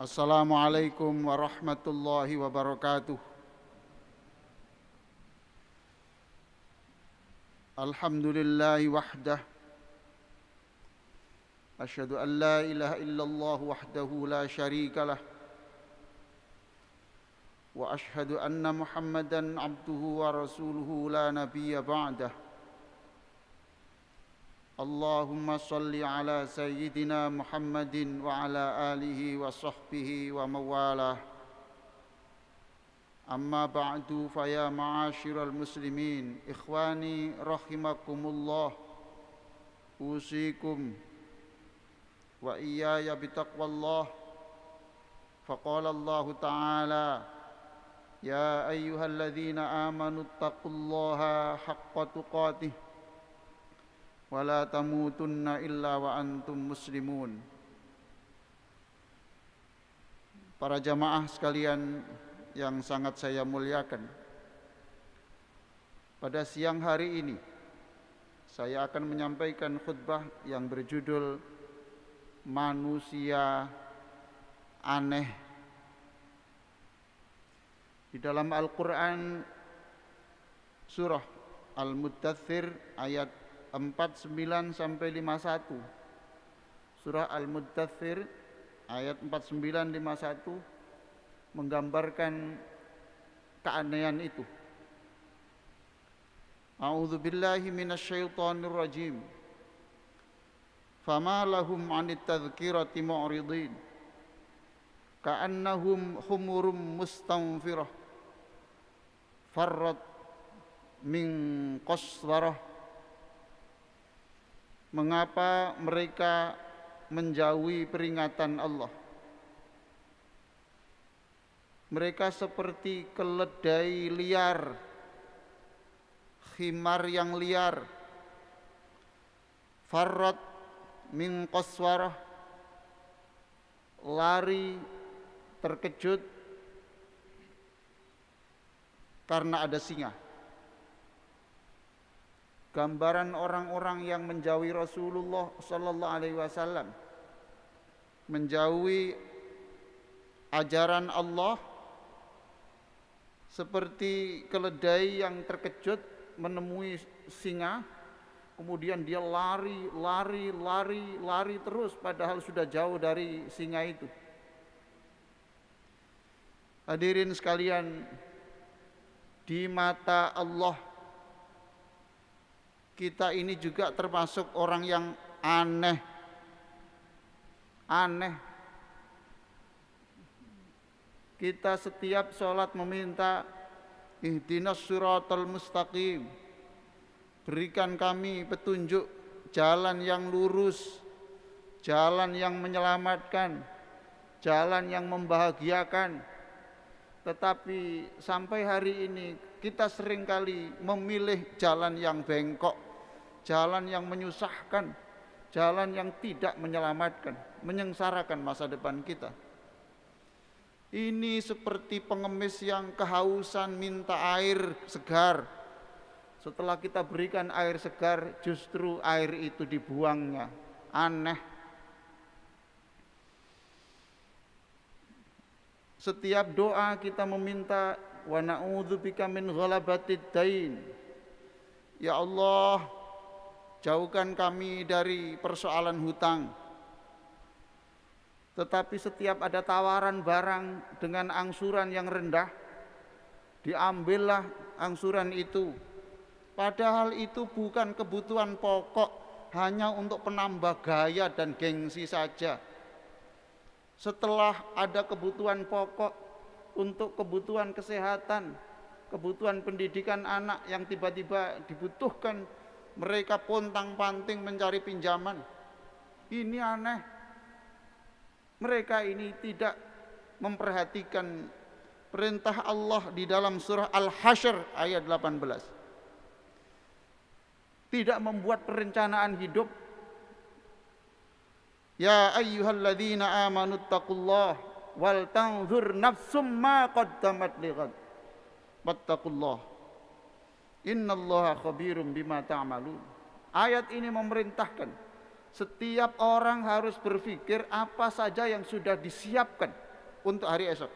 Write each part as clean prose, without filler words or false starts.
Assalamualaikum warahmatullahi wabarakatuh. Alhamdulillahi wahdah. Asyhadu an la ilaha illallah wahdahu la syarika lah. Wa asyhadu anna Muhammadan abduhu wa rasuluhu la nabiyya ba'dah. Allahumma salli ala sayyidina Muhammadin wa ala alihi wa sahbihi wa mawalah. Amma ba'du fa ya ma'asyiral muslimin, ikhwani rahimakumullah, usikum wa iyaya bitaqwallah. Faqala Allah ta'ala, ya ayyuhalladzina amanu taqullaha haqqa tuqatih wa la tamutunna illa wa antum muslimun. Para jamaah sekalian yang sangat saya muliakan, pada siang hari ini saya akan menyampaikan khutbah yang berjudul Manusia Aneh. Di dalam Al-Quran surah Al-Muddathir ayat 49 sampai 51. Surah Al-Muddathir ayat 49-51 menggambarkan keanehan itu. A'udzu billahi minasyaitonir rajim. Fama lahum 'anit tadhkirati mu'ridin. Ka'annahum humurum mustanfirah. Farrat min qaswarah. Mengapa mereka menjauhi peringatan Allah? Mereka seperti keledai liar, khimar yang liar. Farrat min qaswarah, lari terkejut karena ada singa. Gambaran orang-orang yang menjauhi Rasulullah sallallahu alaihi wasallam, menjauhi ajaran Allah, seperti keledai yang terkejut menemui singa, kemudian dia lari terus padahal sudah jauh dari singa itu. Hadirin sekalian, di mata Allah kita ini juga termasuk orang yang aneh. Kita setiap sholat meminta ihdinas siratal mustaqim, berikan kami petunjuk jalan yang lurus, jalan yang menyelamatkan, jalan yang membahagiakan. Tetapi sampai hari ini kita seringkali memilih jalan yang bengkok, jalan yang menyusahkan, jalan yang tidak menyelamatkan, menyengsarakan masa depan kita. Ini seperti pengemis yang kehausan minta air segar. Setelah kita berikan air segar, justru air itu dibuangnya. Aneh. Setiap doa kita meminta wa na'udzubika min ghalabatid dain. Ya Allah, jauhkan kami dari persoalan hutang. Tetapi setiap ada tawaran barang dengan angsuran yang rendah, diambillah angsuran itu. Padahal itu bukan kebutuhan pokok, hanya untuk penambah gaya dan gengsi saja. Setelah ada kebutuhan pokok untuk kebutuhan kesehatan, kebutuhan pendidikan anak yang tiba-tiba dibutuhkan, mereka pontang-panting mencari pinjaman. Ini aneh. Mereka ini tidak memperhatikan perintah Allah di dalam surah Al-Hasyr ayat 18. Tidak membuat perencanaan hidup. Ya ayyuhalladzina amanu taqullah wal tanzur nafsum ma qaddamat lighad. Wattaqullah. Innallaha khabirum bima ta'malun. Ayat ini memerintahkan setiap orang harus berpikir apa saja yang sudah disiapkan untuk hari esok.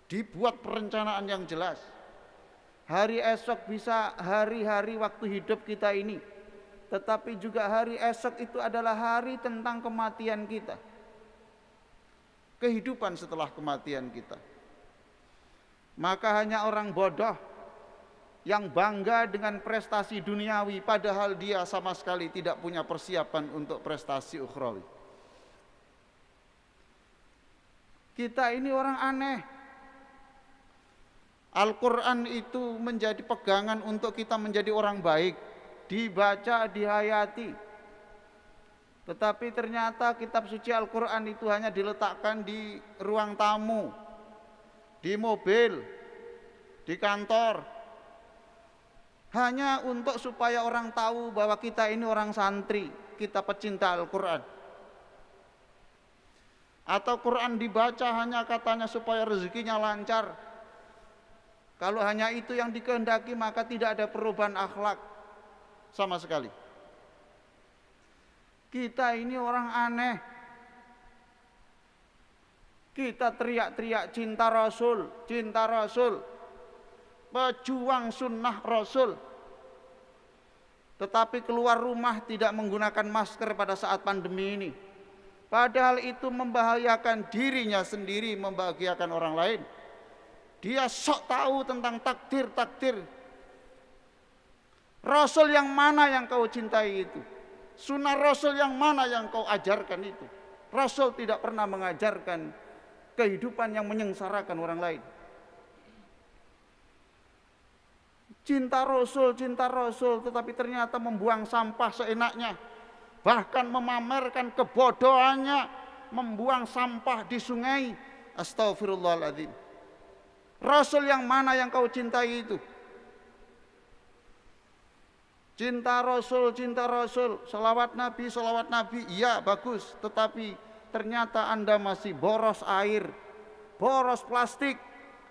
Dibuat perencanaan yang jelas. Hari esok bisa hari-hari waktu hidup kita ini, tetapi juga hari esok itu adalah hari tentang kematian kita, kehidupan setelah kematian kita. Maka hanya orang bodoh yang bangga dengan prestasi duniawi, padahal dia sama sekali tidak punya persiapan untuk prestasi ukhrawi. Kita ini orang aneh. Al-Quran itu menjadi pegangan untuk kita menjadi orang baik, dibaca, dihayati. Tetapi ternyata kitab suci Al-Quran itu hanya diletakkan di ruang tamu, di mobil, di kantor, hanya untuk supaya orang tahu bahwa kita ini orang santri, kita pecinta Al-Quran. Atau Quran dibaca hanya katanya supaya rezekinya lancar. Kalau hanya itu yang dikehendaki, maka tidak ada perubahan akhlak sama sekali. Kita ini orang aneh. Kita teriak-teriak cinta Rasul, cinta Rasul, pejuang sunnah Rasul, tetapi keluar rumah tidak menggunakan masker pada saat pandemi ini. Padahal itu membahayakan dirinya sendiri, membahagiakan orang lain. Dia sok tahu tentang takdir-takdir. Rasul yang mana yang kau cintai itu? Sunnah Rasul yang mana yang kau ajarkan itu? Rasul tidak pernah mengajarkan kehidupan yang menyengsarakan orang lain. Cinta Rasul, tetapi ternyata membuang sampah seenaknya. Bahkan memamerkan kebodohannya, membuang sampah di sungai. Astaghfirullahaladzim. Rasul yang mana yang kau cintai itu? Cinta Rasul, salawat Nabi, iya bagus. Tetapi ternyata Anda masih boros air, boros plastik,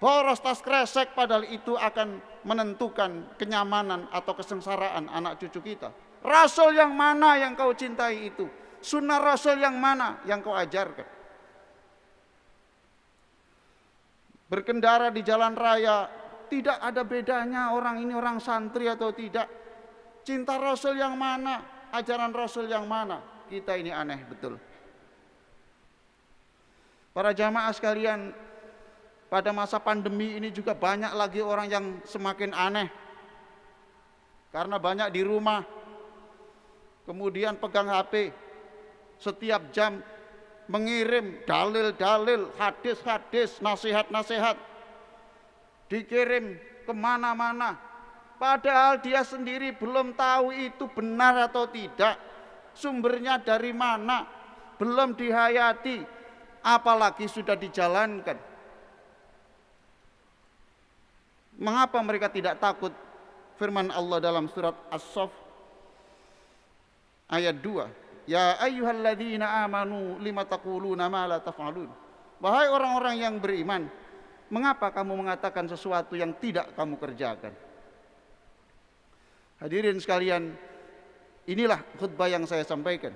boros tas kresek, padahal itu akan menentukan kenyamanan atau kesengsaraan anak cucu kita. Rasul yang mana yang kau cintai itu? Sunnah Rasul yang mana yang kau ajarkan? Berkendara di jalan raya, tidak ada bedanya orang ini orang santri atau tidak. Cinta Rasul yang mana? Ajaran Rasul yang mana? Kita ini aneh betul. Para jamaah sekalian, pada masa pandemi ini juga banyak lagi orang yang semakin aneh. Karena banyak di rumah, kemudian pegang HP, setiap jam mengirim dalil-dalil, hadis-hadis, nasihat-nasihat, dikirim kemana-mana. Padahal dia sendiri belum tahu itu benar atau tidak, sumbernya dari mana, belum dihayati, apalagi sudah dijalankan. Mengapa mereka tidak takut? Firman Allah dalam surat As-Saff ayat 2. Ya ayyuhalladzina amanu lima taquluna ma la taf'alun. Wahai orang-orang yang beriman, mengapa kamu mengatakan sesuatu yang tidak kamu kerjakan? Hadirin sekalian, inilah khutbah yang saya sampaikan.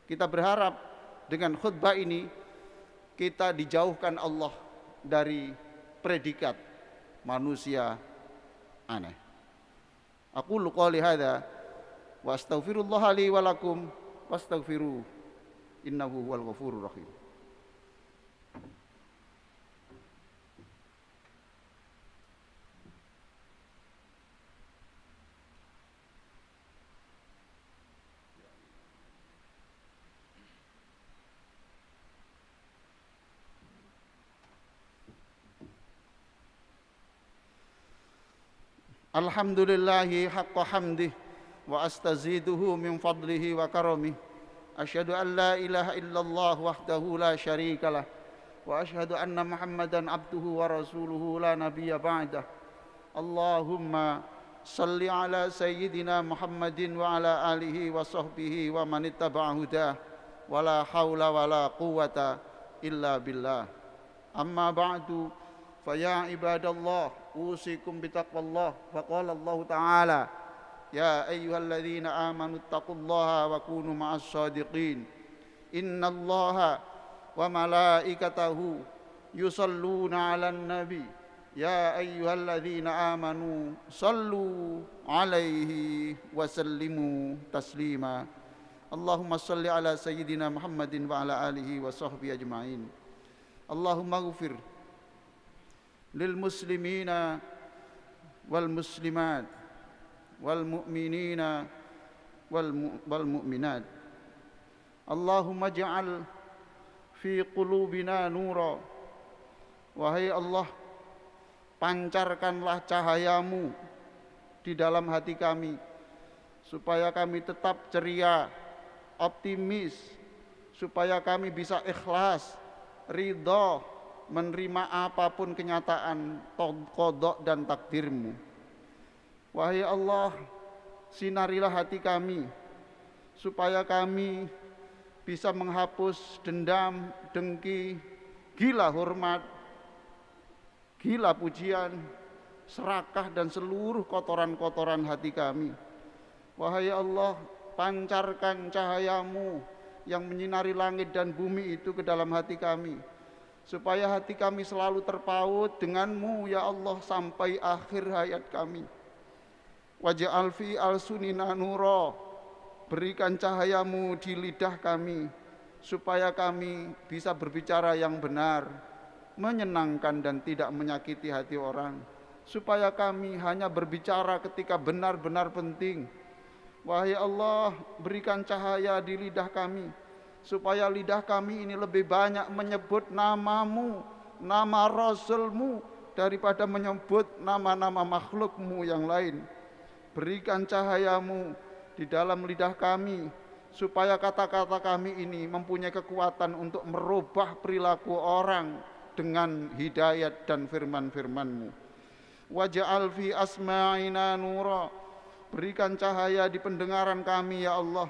Kita berharap dengan khutbah ini kita dijauhkan Allah dari predikat manusia aneh. Aqulu qouli hadza wa astaghfirullah li wa lakum wastaghfiru innahu huwal ghafurur rahim. Alhamdulillahi haqqa hamdih wa astaziduhu min fadlihi wa karamih. Asyhadu an la ilaha illallah wahdahu la syarikalah wa asyhadu anna Muhammadan abduhu wa rasuluhu la nabiyya ba'dah. Allahumma salli ala sayyidina Muhammadin wa ala alihi wa sahbihi wa man ittaba'a hudah wa la haula wa la quwwata illa billah. Amma ba'du fa ya ibadallah usikum bitaqwallah. Faqala Allah Ta'ala ya ayyuhalladzina amanu taqullaha wa kunu ma'as sadiqin. Innallaha wa wa malaikatahu yusalluna 'alan nabi ya ayyuhalladzina amanu sallu 'alaihi wa sallimu taslima. Allahumma salli ala sayyidina Muhammadin wa ala alihi wa sahbihi ajma'in. Allahumma ighfir lil muslimina wal muslimat wal mu'minina wal mu'minat. Allahumma ja'al fi qulubina nura. Wahai Allah, pancarkanlah cahayamu di dalam hati kami supaya kami tetap ceria, optimis, supaya kami bisa ikhlas, ridha menerima apapun kenyataan qada dan takdirmu. Wahai Allah, sinarilah hati kami supaya kami bisa menghapus dendam, dengki, gila hormat, gila pujian, serakah dan seluruh kotoran-kotoran hati kami. Wahai Allah, pancarkan cahayamu yang menyinari langit dan bumi itu ke dalam hati kami, supaya hati kami selalu terpaut denganmu ya Allah sampai akhir hayat kami. Waj'al fi alsunina nura, berikan cahayamu di lidah kami supaya kami bisa berbicara yang benar, menyenangkan dan tidak menyakiti hati orang, supaya kami hanya berbicara ketika benar-benar penting. Wahai Allah, berikan cahaya di lidah kami supaya lidah kami ini lebih banyak menyebut namamu, nama Rasulmu daripada menyebut nama-nama makhlukmu yang lain. Berikan cahayamu di dalam lidah kami supaya kata-kata kami ini mempunyai kekuatan untuk merubah perilaku orang dengan hidayat dan firman-firman-Mu. Waj'al fi asma'ina nura, berikan cahaya di pendengaran kami ya Allah,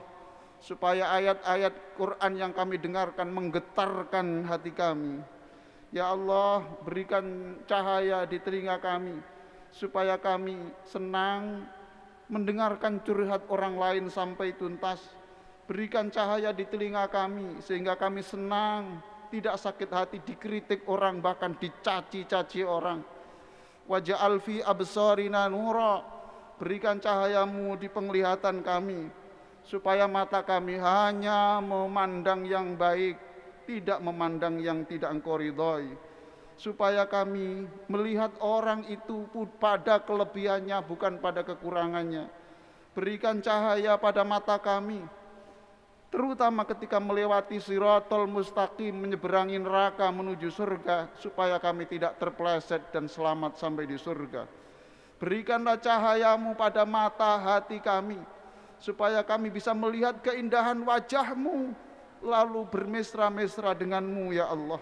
supaya ayat-ayat Quran yang kami dengarkan menggetarkan hati kami. Ya Allah, berikan cahaya di telinga kami supaya kami senang mendengarkan curhat orang lain sampai tuntas. Berikan cahaya di telinga kami sehingga kami senang, tidak sakit hati dikritik orang, bahkan dicaci-caci orang. Waj'al fi absarina nura, berikan cahayamu di penglihatan kami supaya mata kami hanya memandang yang baik, tidak memandang yang tidak Engkau ridhoi, supaya kami melihat orang itu pada kelebihannya bukan pada kekurangannya. Berikan cahaya pada mata kami terutama ketika melewati Shiratal Mustaqim, menyeberangi neraka menuju surga, supaya kami tidak terpeleset dan selamat sampai di surga. Berikanlah cahayamu pada mata hati kami supaya kami bisa melihat keindahan wajahmu lalu bermesra-mesra denganmu ya Allah.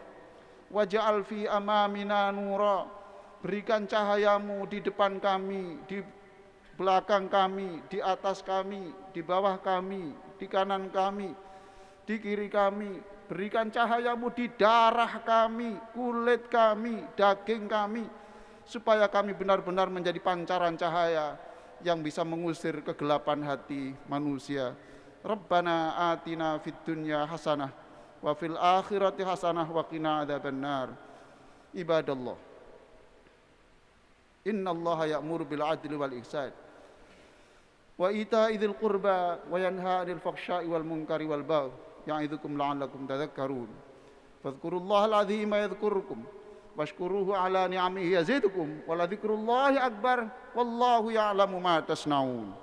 Waj'al fi amamina nura, berikan cahayamu di depan kami, di belakang kami, di atas kami, di bawah kami, di kanan kami, di kiri kami. Berikan cahayamu di darah kami, kulit kami, daging kami, supaya kami benar-benar menjadi pancaran cahaya yang bisa mengusir kegelapan hati manusia. Rabbana atina fid dunya hasanah wa fil akhirati hasanah wa qina adzabannar. Ibadallah, innallaha ya'muru bil adli wal ihsan wa ita'i dzil qurba wa yanha 'anil fahsya'i wal munkari wal baghi ya'idzukum la'allakum tadhakkarun. Fadhkurullahal 'azima yadhkurkum washkuruhu 'ala ni'amihi yazidkum wa la dzikrullahi akbar wallahu ya'lamu ma tasna'un.